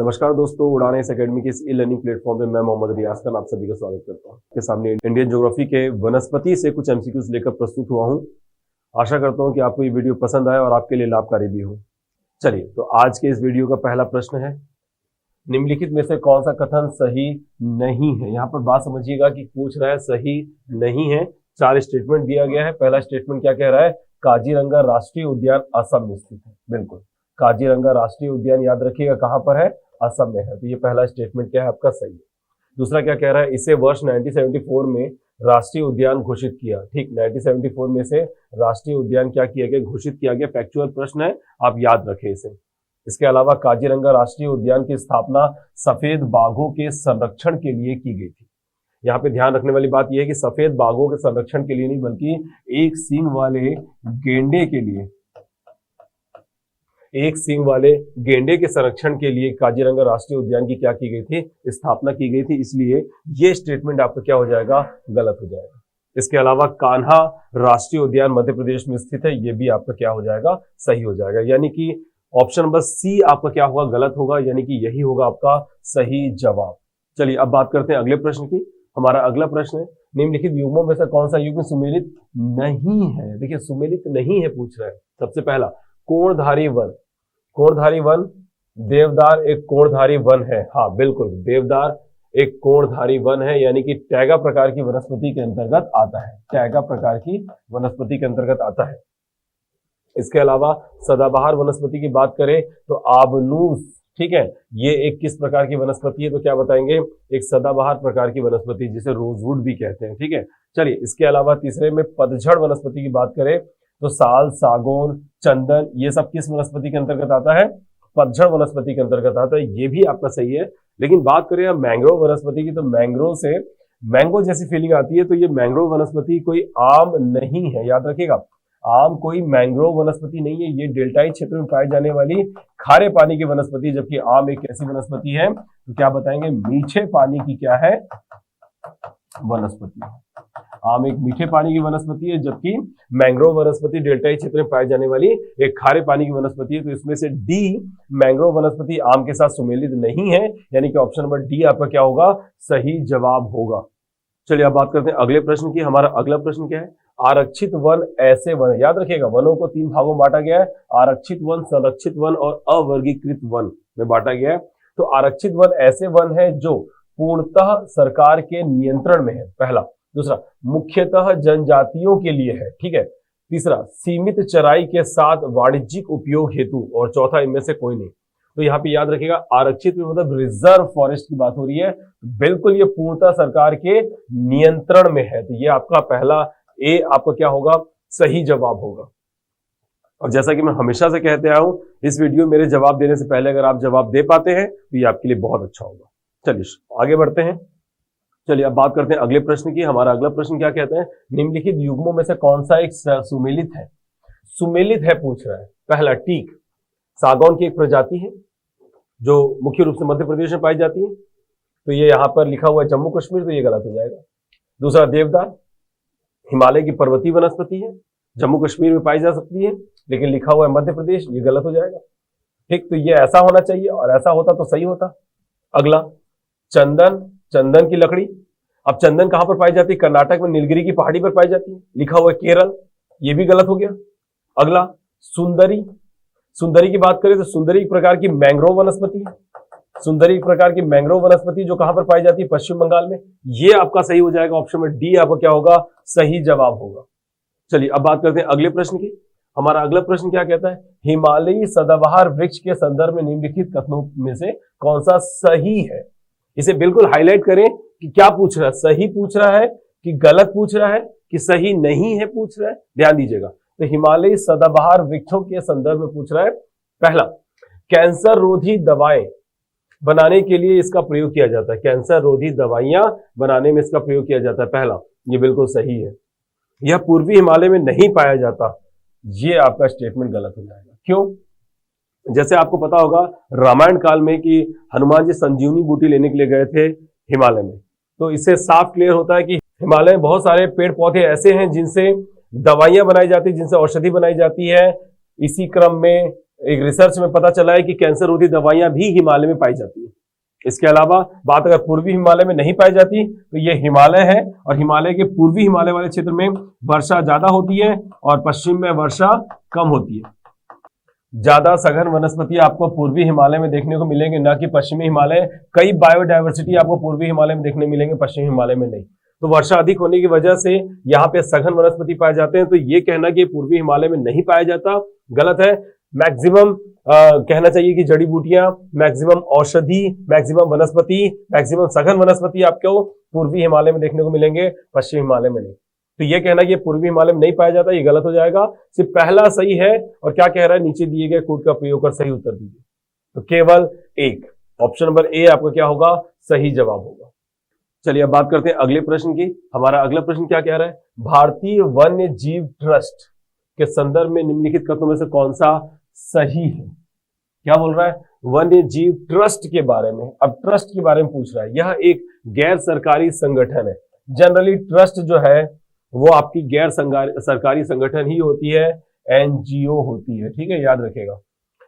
नमस्कार दोस्तों, उड़ान इस एकेडमी के इस ई लर्निंग प्लेटफॉर्म पे मैं मोहम्मद रियाज खान आप सभी का स्वागत करता हूं। आपके सामने इंडियन ज्योग्राफी के वनस्पति से कुछ एमसीक्यूज लेकर प्रस्तुत हुआ हूं। आशा करता हूं कि आपको ये वीडियो पसंद आए और आपके लिए लाभकारी भी हो। चलिए, तो आज के इस वीडियो का पहला प्रश्न है, निम्नलिखित में से कौन सा कथन सही नहीं है। यहाँ पर बात समझिएगा कि पूछ रहा है सही नहीं है। 4 स्टेटमेंट दिया गया है। पहला स्टेटमेंट क्या कह रहा है, काजीरंगा राष्ट्रीय उद्यान असम में स्थित है। बिल्कुल, काजीरंगा राष्ट्रीय उद्यान याद रखिएगा कहां पर है, असम में है। तो ये पहला स्टेटमेंट क्या है आपका, सही है। दूसरा क्या कह रहा है, इसे वर्ष 1974 में राष्ट्रीय उद्यान घोषित किया। ठीक, 1974 में से राष्ट्रीय उद्यान क्या किया गया, घोषित किया गया। फैक्चुअल प्रश्न है, आप याद रखें इसे। इसके अलावा काजीरंगा राष्ट्रीय उद्यान की स्थापना सफेद बाघों के संरक्षण के लिए की गई थी। यहाँ पे ध्यान रखने वाली बात यह है कि सफेद बाघों के संरक्षण के लिए नहीं, बल्कि एक सींग वाले गेंडे के संरक्षण के लिए काजीरंगा राष्ट्रीय उद्यान की क्या की गई थी, स्थापना की गई थी। इसलिए ये स्टेटमेंट आपका क्या हो जाएगा, गलत हो जाएगा। इसके अलावा कान्हा राष्ट्रीय उद्यान मध्य प्रदेश में स्थित है, ये भी आपका क्या हो जाएगा, सही हो जाएगा। यानी कि ऑप्शन नंबर सी आपका क्या होगा, गलत होगा, यानी कि यही होगा आपका सही जवाब। चलिए, अब बात करते हैं अगले प्रश्न की। हमारा अगला प्रश्न है, निम्नलिखित युग्मों में से कौन सा युग्म सुमेलित नहीं है। देखिए, सुमेलित नहीं है पूछ रहा है। सबसे पहला कोणधारी वन। कोणधारी वन, देवदार एक कोणधारी वन है। हाँ बिल्कुल, देवदार एक कोणधारी वन है, यानी कि टैगा प्रकार की वनस्पति के अंतर्गत आता है। टैगा प्रकार की वनस्पति के अंतर्गत आता है। इसके अलावा सदाबहार वनस्पति की बात करें तो आबनूस, ठीक है, ये एक किस प्रकार की वनस्पति है, तो क्या बताएंगे, एक सदाबहार प्रकार की वनस्पति जिसे रोजवुड भी कहते हैं। ठीक है, चलिए, इसके अलावा तीसरे में पतझड़ वनस्पति की बात करें तो साल, सागौन, चंदन, ये सब किस वनस्पति के अंतर्गत आता है, पतझड़ वनस्पति के अंतर्गत आता है। ये भी आपका सही है। लेकिन बात करें हम मैंग्रोव वनस्पति की, तो मैंग्रोव से मैंगो जैसी फीलिंग आती है। तो ये मैंग्रोव वनस्पति कोई आम नहीं है, याद रखिएगा। आम कोई मैंग्रोव वनस्पति नहीं है, ये डेल्टाई क्षेत्र में पाई जाने वाली खारे पानी की वनस्पति। जबकि आम एक ऐसी वनस्पति है, तो क्या बताएंगे, मीठे पानी की क्या है, वनस्पति। आम एक मीठे पानी की वनस्पति है, जबकि मैंग्रोव वनस्पति डेल्टाई क्षेत्र में पाई जाने वाली एक खारे पानी की वनस्पति है। तो इसमें से डी, मैंग्रोव वनस्पति आम के साथ सुमेलित नहीं है, यानी कि ऑप्शन नंबर डी आपका क्या होगा, सही जवाब होगा। चलिए, अब बात करते हैं अगले प्रश्न की। हमारा अगला प्रश्न क्या है, आरक्षित वन ऐसे वन, याद रखिएगा वनों को 3 भागों में बांटा गया है। आरक्षित वन, संरक्षित वन और अवर्गीकृत वन में बांटा गया है। तो आरक्षित वन ऐसे वन है जो पूर्णतः सरकार के नियंत्रण में है, पहला। दूसरा, मुख्यतः जनजातियों के लिए है, ठीक है। तीसरा, सीमित चराई के साथ वाणिज्यिक उपयोग हेतु, और चौथा, इनमें से कोई नहीं। तो यहाँ पे याद रखिएगा, आरक्षित में मतलब रिजर्व फॉरेस्ट की बात हो रही है। बिल्कुल, ये पूर्णतः सरकार के नियंत्रण में है। तो ये आपका पहला ए आपका क्या होगा, सही जवाब होगा। और जैसा कि मैं हमेशा से कहते आया हूं, इस वीडियो मेरे जवाब देने से पहले अगर आप जवाब दे पाते हैं तो ये आपके लिए बहुत अच्छा होगा। चलिए आगे बढ़ते हैं। चलिए, अब बात करते हैं अगले प्रश्न की। हमारा अगला प्रश्न क्या कहता है, निम्नलिखित युग्मों में से कौन सा एक सुमेलित है। सुमेलित है पूछ रहा है। पहला, टीक, सागौन की एक प्रजाति है जो मुख्य रूप से मध्य प्रदेश में पाई जाती है। तो ये यहाँ पर लिखा हुआ है जम्मू कश्मीर, तो ये गलत हो जाएगा। दूसरा, देवदार हिमालय की पर्वतीय वनस्पति है, जम्मू कश्मीर में पाई जा सकती है, लेकिन लिखा हुआ है मध्य प्रदेश, ये गलत हो जाएगा। ठीक, तो ये ऐसा होना चाहिए और ऐसा होता तो सही होता। अगला, चंदन, चंदन की लकड़ी। अब चंदन कहां पर पाई जाती है, कर्नाटक में नीलगिरी की पहाड़ी पर पाई जाती है, लिखा हुआ है केरल, ये भी गलत हो गया। अगला, सुंदरी। सुंदरी की बात करें तो सुंदरी एक प्रकार की मैंग्रोव वनस्पति है। सुंदरी एक प्रकार की मैंग्रोव वनस्पति जो कहां पर पाई जाती है, पश्चिम बंगाल में। ये आपका सही हो जाएगा, ऑप्शन में डी आपका क्या होगा, सही जवाब होगा। चलिए, अब बात करते हैं अगले प्रश्न की। हमारा अगला प्रश्न क्या कहता है, हिमालयी सदाबहार वृक्ष के संदर्भ में निम्नलिखित कथनों में से कौन सा सही है। इसे बिल्कुल हाईलाइट करें कि क्या पूछ रहा है, सही पूछ रहा है कि गलत पूछ रहा है कि सही नहीं है पूछ रहा है। ध्यान दीजिएगा, तो हिमालयी सदाबहार वृक्षों के संदर्भ में पूछ रहा है। पहला, कैंसर रोधी दवाएं बनाने के लिए इसका प्रयोग किया जाता है। कैंसर रोधी दवाइयां बनाने में इसका प्रयोग किया जाता है, पहला, ये बिल्कुल सही है। यह पूर्वी हिमालय में नहीं पाया जाता, ये आपका स्टेटमेंट गलत हो जाएगा। क्यों, जैसे आपको पता होगा रामायण काल में कि हनुमान जी संजीवनी बूटी लेने के लिए गए थे हिमालय में। तो इससे साफ क्लियर होता है कि हिमालय में बहुत सारे पेड़ पौधे ऐसे हैं जिनसे दवाइयां बनाई जाती है, जिनसे औषधि बनाई जाती है। इसी क्रम में एक रिसर्च में पता चला है कि कैंसर रोधी दवाइयां भी हिमालय में पाई जाती है। इसके अलावा बात अगर पूर्वी हिमालय में नहीं पाई जाती तो ये हिमालय है, और हिमालय के पूर्वी हिमालय वाले क्षेत्र में वर्षा ज्यादा होती है और पश्चिम में वर्षा कम होती है। ज्यादा सघन वनस्पति आपको पूर्वी हिमालय में देखने को मिलेंगे, ना कि पश्चिमी हिमालय। कई बायोडायवर्सिटी आपको पूर्वी हिमालय में देखने मिलेंगे, पश्चिमी हिमालय में नहीं। तो वर्षा अधिक होने की वजह से यहाँ पे सघन वनस्पति पाए जाते हैं। तो ये कहना कि पूर्वी हिमालय में नहीं पाया जाता गलत है। मैक्सिमम कहना चाहिए कि जड़ी बूटियां, मैक्सिमम औषधि, मैक्सिमम वनस्पति, मैक्सिमम सघन वनस्पति आपको पूर्वी हिमालय में देखने को मिलेंगे, पश्चिमी हिमालय में नहीं। तो ये कहना कि पूर्वी हिमालय में नहीं पाया जाता, ये गलत हो जाएगा। सिर्फ पहला सही है। और क्या कह रहा है, नीचे दिए गए कोड का प्रयोग कर सही उत्तर दीजिए। तो केवल एक, ऑप्शन नंबर ए आपका क्या होगा, सही जवाब होगा। चलिए अब बात करते हैं अगले प्रश्न की। हमारा अगला प्रश्न क्या कह रहा है, भारतीय वन्य जीव ट्रस्ट के संदर्भ में निम्नलिखित कथनों में से कौन सा सही है। क्या बोल रहा है, वन्य जीव ट्रस्ट के बारे में। अब ट्रस्ट के बारे में पूछ रहा है। यह एक गैर सरकारी संगठन है। जनरली ट्रस्ट जो है वो आपकी गैर सरकारी संगठन ही होती है, एनजीओ होती है, ठीक है, याद रखेगा।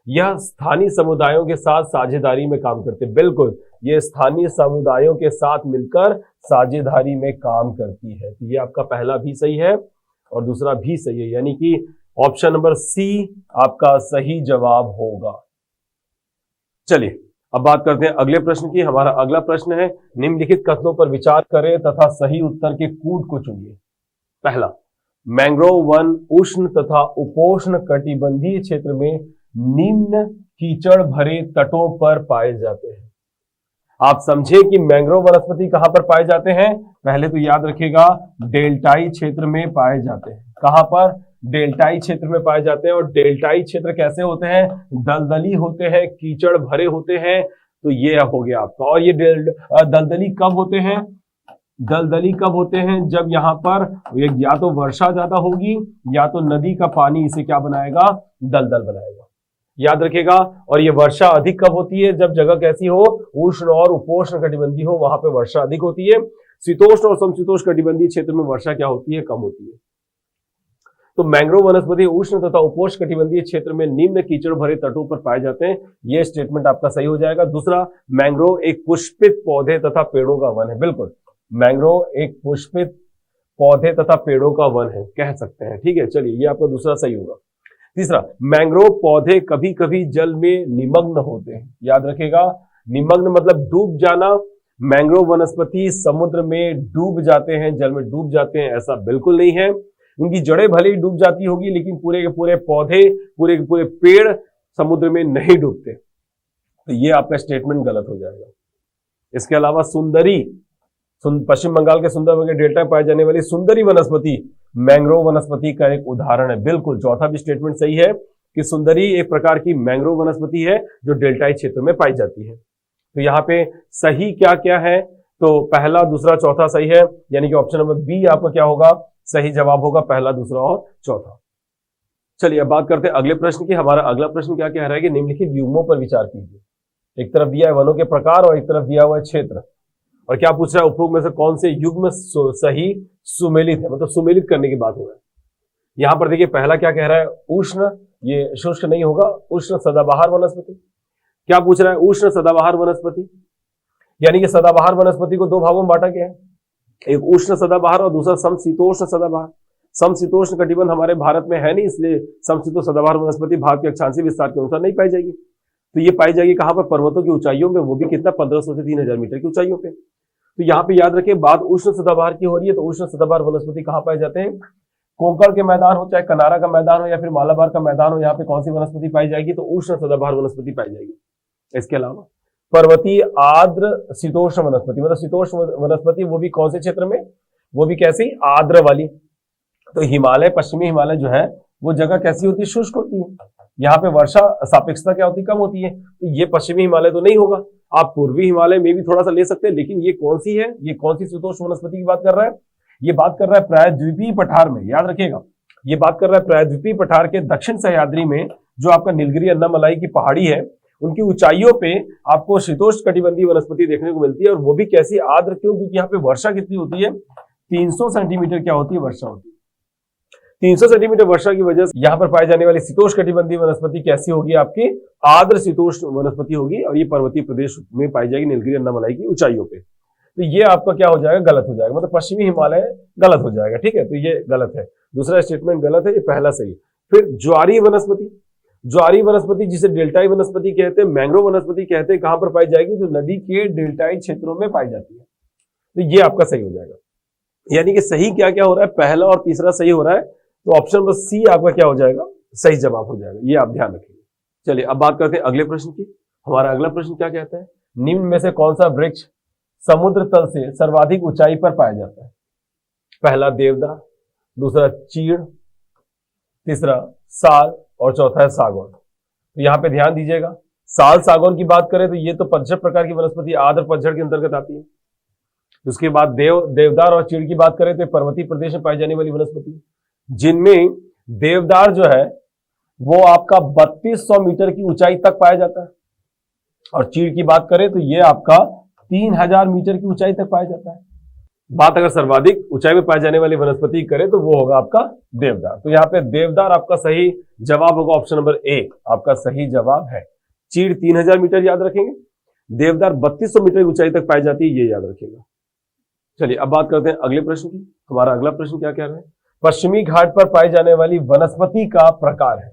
यह स्थानीय समुदायों के साथ साझेदारी में काम करते हैं। बिल्कुल, ये स्थानीय समुदायों के साथ मिलकर साझेदारी में काम करती है। तो ये आपका पहला भी सही है और दूसरा भी सही है, यानी कि ऑप्शन नंबर सी आपका सही जवाब होगा। चलिए अब बात करते हैं अगले प्रश्न की। हमारा अगला प्रश्न है, निम्नलिखित कथनों पर विचार करें तथा सही उत्तर के कूट को चुनिए। पहला, मैंग्रोव वन उष्ण तथा उपोष्ण कटिबंधीय क्षेत्र में निम्न कीचड़ भरे तटों पर पाए जाते हैं। आप समझे कि मैंग्रोव वनस्पति कहां पर पाए जाते हैं। पहले तो याद रखिएगा, डेल्टाई क्षेत्र में पाए जाते हैं। कहां पर, डेल्टाई क्षेत्र में पाए जाते हैं। और डेल्टाई क्षेत्र कैसे होते हैं, दलदली होते हैं, कीचड़ भरे होते हैं। तो ये हो गया आपका। और ये दलदली कब होते हैं, दलदली कब होते हैं, जब यहाँ पर या तो वर्षा ज्यादा होगी या तो नदी का पानी इसे क्या बनाएगा, दलदल बनाएगा, याद रखेगा। और ये वर्षा अधिक कब होती है, जब जगह कैसी हो, उष्ण और उपोष्ण कटिबंधीय हो, वहां पे वर्षा अधिक होती है। शीतोष्ण और समशीतोष्ण कटिबंधीय क्षेत्र में वर्षा क्या होती है, कम होती है। तो मैंग्रोव वनस्पति उष्ण तथा उपोष्ण कटिबंधीय क्षेत्र में निम्न कीचड़ भरे तटों पर पाए जाते हैं। यह स्टेटमेंट आपका सही हो जाएगा। दूसरा, मैंग्रोव एक पुष्पित पौधे तथा पेड़ों का वन है। बिल्कुल, मैंग्रोव एक पुष्पित पौधे तथा पेड़ों का वन है, कह सकते हैं, ठीक है। चलिए ये आपका दूसरा सही होगा। तीसरा, मैंग्रोव पौधे कभी कभी जल में निमग्न होते हैं। याद रखेगा, निमग्न मतलब डूब जाना। मैंग्रोव वनस्पति समुद्र में डूब जाते हैं, जल में डूब जाते हैं, ऐसा बिल्कुल नहीं है। उनकी जड़ें भले ही डूब जाती होगी, लेकिन पूरे के पूरे पौधे, पूरे के पूरे पेड़ समुद्र में नहीं डूबते। तो ये आपका स्टेटमेंट गलत हो जाएगा। इसके अलावा सुंदरी, पश्चिम बंगाल के सुंदरबन के डेल्टा में पाई जाने वाली सुंदरी वनस्पति मैंग्रोव वनस्पति का एक उदाहरण है। बिल्कुल, चौथा भी स्टेटमेंट सही है कि सुंदरी एक प्रकार की मैंग्रोव वनस्पति है जो डेल्टाई क्षेत्र में पाई जाती है। तो यहाँ पे सही क्या क्या है, तो पहला, दूसरा, चौथा सही है, यानी कि ऑप्शन नंबर बी आपका क्या होगा, सही जवाब होगा, पहला, दूसरा और चौथा। चलिए अब बात करते हैं अगले प्रश्न की। हमारा अगला प्रश्न क्या कह रहा है कि निम्नलिखित युग्मों पर विचार कीजिए। एक तरफ दिया है वनों के प्रकार और एक तरफ दिया हुआ है क्षेत्र। और क्या पूछ रहा है, उपरोक्त में से कौन से युग्म सही सुमेलित है, मतलब सुमेलित करने की बात हो रहा है। यहां पर देखिए पहला क्या कह रहा है, उष्ण, ये शुष्क नहीं होगा, उष्ण सदाबहार वनस्पति। क्या पूछ रहा है, उष्ण सदाबहार वनस्पति, यानी कि सदाबहार वनस्पति को दो भागों में बांटा गया है, एक उष्ण सदाबहार और दूसरा समशीतोष्ण सदाबहार। समशीतोष्ण कटिबंध हमारे भारत में है नहीं, इसलिए समशीतोष्ण सदाबहार वनस्पति भारत के अक्षांशीय विस्तार के अनुसार नहीं पाई जाएगी। तो ये पाई जाएगी कहां पर, पर्वतों की ऊंचाइयों में, वो भी कितना, 1500 से 3000 मीटर की ऊंचाइयों पे। तो यहाँ पे याद रखें, बात उष्ण सदाबहार की हो रही है। तो उष्ण सदाबहार वनस्पति कहाँ पाए जाते हैं, कोंकण के मैदान हो, चाहे कनारा का मैदान हो या फिर मालाबार का मैदान हो, यहाँ पे कौन सी वनस्पति पाई जाएगी, तो उष्ण सदाबहार वनस्पति पाई जाएगी। इसके अलावा पर्वतीय आर्द्र शीतोष्ण वनस्पति, मतलब शीतोष्ण वनस्पति, वो भी कौन से क्षेत्र में, वो भी कैसी, आर्द्र वाली। तो हिमालय, पश्चिमी हिमालय जो है वो जगह कैसी होती है, शुष्क होती है। यहाँ पे वर्षा सापेक्षता क्या होती है, कम होती है। तो ये पश्चिमी हिमालय तो नहीं होगा। आप पूर्वी हिमालय में भी थोड़ा सा ले सकते हैं, लेकिन ये कौन सी है, ये कौन सी शीतोष्ण वनस्पति की बात कर रहा है, ये बात कर रहा है प्रायद्वीपीय पठार में। याद रखिएगा, ये बात कर रहा है प्रायद्वीपीय पठार के दक्षिण सह्याद्री में, जो आपका नीलगिरी अन्नामलाई की पहाड़ी है, उनकी ऊंचाइयों पे आपको शीतोष्ण कटिबंधीय वनस्पति देखने को मिलती है। और वो भी कैसी, आर्द्र, क्यों, क्योंकि यहाँ पे वर्षा कितनी होती है, 300 सेंटीमीटर क्या होती है, वर्षा होती है। 300 सेंटीमीटर वर्षा की वजह से यहाँ पर पाई जाने वाली शीतोष्णकटिबंधीय वनस्पति कैसी होगी? आपकी आर्द्र शीतोष्ण वनस्पति होगी और ये पर्वतीय प्रदेश में पाई जाएगी, नीलगिरी अन्नामलाई की ऊंचाइयों पे। तो ये आपका क्या हो जाएगा? गलत हो जाएगा, मतलब पश्चिमी हिमालय गलत हो जाएगा। ठीक है, तो ये गलत है, दूसरा स्टेटमेंट गलत है, ये पहला सही है। फिर ज्वारी वनस्पति, ज्वारी वनस्पति जिसे डेल्टाई वनस्पति कहते हैं, मैंग्रोव वनस्पति कहते हैं, कहां पर पाई जाएगी? जो नदी के डेल्टाई क्षेत्रों में पाई जाती है। तो ये आपका सही हो जाएगा। यानी कि सही क्या क्या हो रहा है? पहला और तीसरा सही हो रहा है, तो ऑप्शन नंबर सी आपका क्या हो जाएगा? सही जवाब हो जाएगा। ये आप ध्यान रखिए। चलिए अब बात करते हैं अगले प्रश्न की। हमारा अगला प्रश्न क्या कहता है? निम्न में से कौन सा वृक्ष समुद्र तल से सर्वाधिक ऊंचाई पर पाया जाता है? पहला देवदार, दूसरा चीड़, तीसरा साल और चौथा है सागौन। तो यहां पे ध्यान दीजिएगा, साल सागौन की बात करें तो ये तो पतझड़ प्रकार की वनस्पति आर्द्र पतझड़ के अंतर्गत आती है। उसके बाद देवदार और चीड़ की बात करें तो पर्वतीय प्रदेश में पाई जाने वाली वनस्पति, जिनमें देवदार जो है वो आपका 3200 मीटर की ऊंचाई तक पाया जाता है, और चीड़ की बात करें तो ये आपका 3000 मीटर की ऊंचाई तक पाया जाता है। बात अगर सर्वाधिक ऊंचाई में पाए जाने वाली वनस्पति करें तो वो होगा आपका देवदार। तो यहाँ पे देवदार आपका सही जवाब होगा, ऑप्शन नंबर ए आपका सही जवाब है। चीड़ 3000 मीटर याद रखेंगे, देवदार 3200 मीटर की ऊंचाई तक पाई जाती है, ये याद रखिएगा। चलिए अब बात करते हैं अगले प्रश्न की। हमारा अगला प्रश्न क्या कह रहा है? पश्चिमी घाट पर पाई जाने वाली वनस्पति का प्रकार है।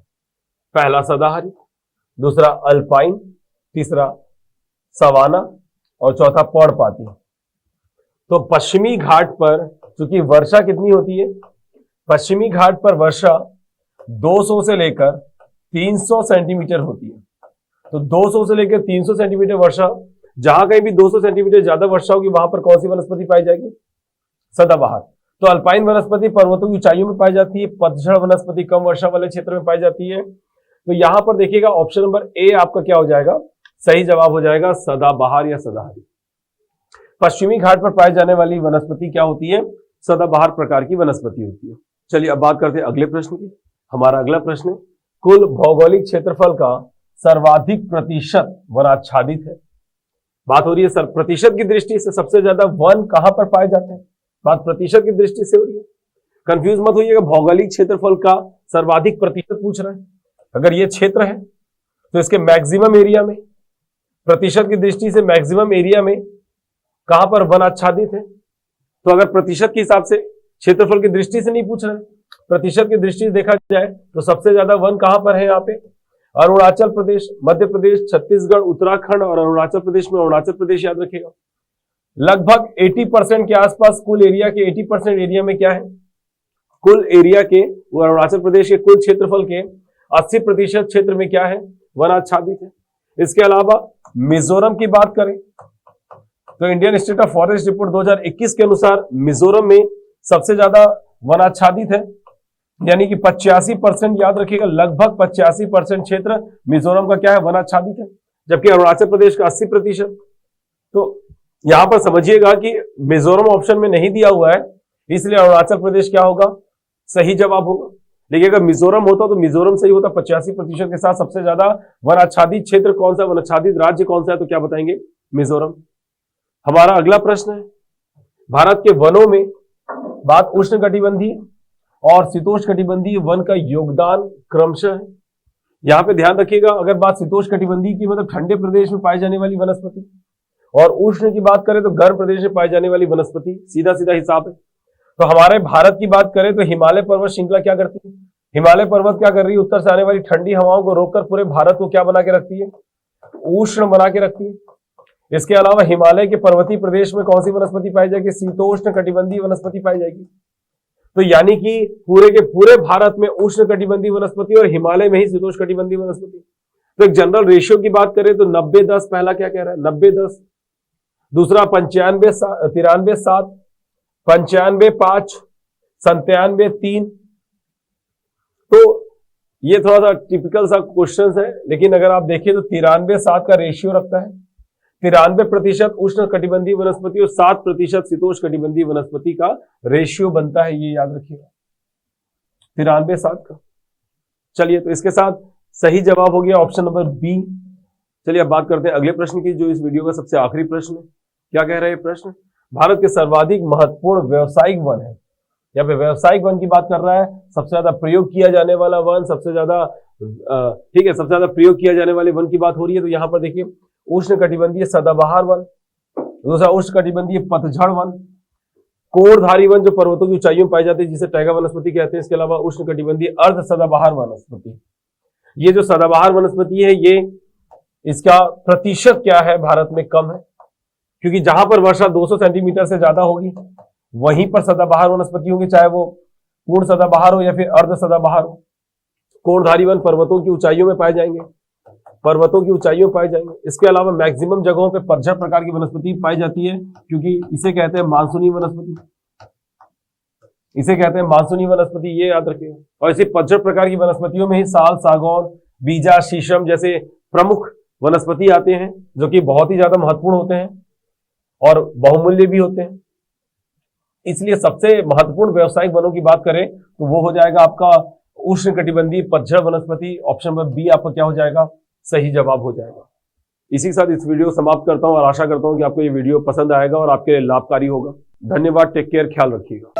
पहला सदाहरित, दूसरा अल्पाइन, तीसरा सवाना और चौथा पर्णपाती। तो पश्चिमी घाट पर चूंकि वर्षा कितनी होती है? पश्चिमी घाट पर वर्षा 200 से लेकर 300 सेंटीमीटर होती है। तो 200 से लेकर 300 सेंटीमीटर वर्षा, जहां कहीं भी 200 सेंटीमीटर ज्यादा वर्षा होगी वहां पर कौन सी वनस्पति पाई जाएगी? सदाबहार। तो अल्पाइन वनस्पति पर्वतों की ऊंचाइयों में पाई जाती है, पतझड़ वनस्पति कम वर्षा वाले क्षेत्र में पाई जाती है। तो यहां पर देखिएगा ऑप्शन नंबर ए आपका क्या हो जाएगा? सही जवाब हो जाएगा सदाबहार या सदाहरित। पश्चिमी घाट पर पाई जाने वाली वनस्पति क्या होती है? सदाबहार प्रकार की वनस्पति होती है। चलिए अब बात करते हैं अगले प्रश्न की। हमारा अगला प्रश्न, कुल भौगोलिक क्षेत्रफल का सर्वाधिक प्रतिशत वनाच्छादित है। बात हो रही है सर प्रतिशत की दृष्टि से सबसे ज्यादा वन कहां पर पाए जाते हैं? बात प्रतिशत की दृष्टि से हो रही है, कंफ्यूज मत होइएगा। भौगोलिक क्षेत्रफल का सर्वाधिक प्रतिशत पूछ रहा है। अगर ये क्षेत्र है तो इसके मैक्सिमम एरिया में, प्रतिशत की दृष्टि से मैक्सिमम एरिया में कहां पर वन आच्छादित है? तो अगर प्रतिशत के हिसाब से, क्षेत्रफल की दृष्टि से नहीं पूछ रहे, प्रतिशत की दृष्टि से देखा जाए तो सबसे ज्यादा वन कहां पर है? यहाँ पे अरुणाचल प्रदेश, मध्य प्रदेश, छत्तीसगढ़, उत्तराखंड और अरुणाचल प्रदेश में अरुणाचल प्रदेश याद रखिएगा। लगभग 80% के आसपास कुल एरिया के 80% एरिया में क्या है? कुल एरिया के, वो अरुणाचल प्रदेश के कुल क्षेत्रफल के 80% क्षेत्र में क्या है? वन आच्छादित है। इसके अलावा मिजोरम की बात करें तो Indian institute of forest report 2021 के अनुसार मिजोरम में सबसे ज्यादा वन आच्छादित है, यानी कि 85% याद रखिएगा, लगभग 85% क्षेत्र मिजोरम का क्या है? वन आच्छादित है, जबकि अरुणाचल प्रदेश का 80%। तो यहां पर समझिएगा कि मिजोरम ऑप्शन में नहीं दिया हुआ है, इसलिए अरुणाचल प्रदेश क्या होगा? सही जवाब होगा। देखिए अगर मिजोरम होता तो मिजोरम सही होता 85% के साथ। सबसे ज्यादा वन आच्छादित क्षेत्र कौन सा, वन आच्छादित राज्य कौन सा है? तो क्या बताएंगे? मिजोरम। हमारा अगला प्रश्न है, भारत के वनों में बात उष्णकटिबंधीय और शीतोष्णकटिबंधीय वन का योगदान क्रमशः है। यहां पे ध्यान रखिएगा, अगर बात शीतोष्णकटिबंधीय की मतलब ठंडे प्रदेश में पाई जाने वाली वनस्पति, और उष्ण की बात करें तो गर्म प्रदेश में पाई जाने वाली वनस्पति, सीधा सीधा हिसाब है। तो हमारे भारत की बात करें तो हिमालय पर्वत श्रृंखला क्या करती है? हिमालय पर्वत क्या कर रही है? उत्तर से आने वाली ठंडी हवाओं को रोककर पूरे भारत को क्या बना के रखती है? उष्ण बना के रखती है। इसके अलावा हिमालय के पर्वतीय प्रदेश में कौन सी वनस्पति पाई जाएगी? शीतोष्ण कटिबंधीय वनस्पति पाई जाएगी। तो यानी कि पूरे के पूरे भारत में उष्ण कटिबंधीय वनस्पति और हिमालय में ही शीतोष्ण कटिबंधीय वनस्पति। तो एक जनरल रेशियो की बात करें तो 90-10 पहला क्या कह रहा है? 90-10। दूसरा 95-93-7, 95-5, 97-3। तो ये थोड़ा सा टिपिकल सा क्वेश्चन है, लेकिन अगर आप देखिए तो 93-7 का रेशियो रखता है। 93% उष्ण कटिबंधीय वनस्पति और 7% शीतोष्ण कटिबंधीय वनस्पति का रेशियो बनता है, ये याद रखिएगा 93-7 का। चलिए तो इसके साथ सही जवाब हो गया ऑप्शन नंबर बी। चलिए अब बात करते हैं अगले प्रश्न की, जो इस वीडियो का सबसे आखिरी प्रश्न है। क्या कह रहा है ये प्रश्न? भारत के सर्वाधिक महत्वपूर्ण व्यावसायिक वन है यहाँ पे व्यावसायिक वन की बात कर रहा है, सबसे ज्यादा प्रयोग किया जाने वाला वन, सबसे ज्यादा ठीक है, सबसे ज्यादा प्रयोग किया जाने वाले वन की बात हो रही है। तो यहाँ पर देखिए उष्णकटिबंधीय सदाबहार वन, दूसरा उष्णकटिबंधीय पतझड़ वन, कोणधारी वन जो पर्वतों की ऊंचाइयों में पाई जाती है जिसे टैगा वनस्पति कहते हैं। इसके अलावा उष्णकटिबंधीय अर्ध सदाबहार वनस्पति, ये जो सदाबहार वनस्पति है ये इसका प्रतिशत क्या है भारत में कम है, क्योंकि जहां पर वर्षा 200 सेंटीमीटर से ज्यादा होगी वहीं पर सदाबहार वनस्पति होंगी, चाहे वो पूर्ण सदाबहार हो या फिर अर्ध सदाबहार हो। कोणधारी वन पर्वतों की ऊंचाइयों में पाए जाएंगे, पर्वतों की ऊंचाइयों में पाए जाएंगे। इसके अलावा मैक्सिमम जगहों पे पतझड़ प्रकार की वनस्पति पाई जाती है, क्योंकि इसे कहते हैं मानसूनी वनस्पति, इसे कहते हैं मानसूनी वनस्पति, ये याद रखिएगा। और इसी पतझड़ प्रकार की वनस्पतियों में ही साल, सागौन, बीजा, शीशम जैसे प्रमुख वनस्पति आते हैं, जो कि बहुत ही ज्यादा महत्वपूर्ण होते हैं और बहुमूल्य भी होते हैं। इसलिए सबसे महत्वपूर्ण व्यावसायिक वनों की बात करें तो वो हो जाएगा आपका उष्णकटिबंधीय पतझड़ वनस्पति। ऑप्शन नंबर बी आपका क्या हो जाएगा, सही जवाब हो जाएगा। इसी के साथ इस वीडियो को समाप्त करता हूं और आशा करता हूं कि आपको ये वीडियो पसंद आएगा और आपके लिए लाभकारी होगा। धन्यवाद, टेक केयर, ख्याल रखिएगा।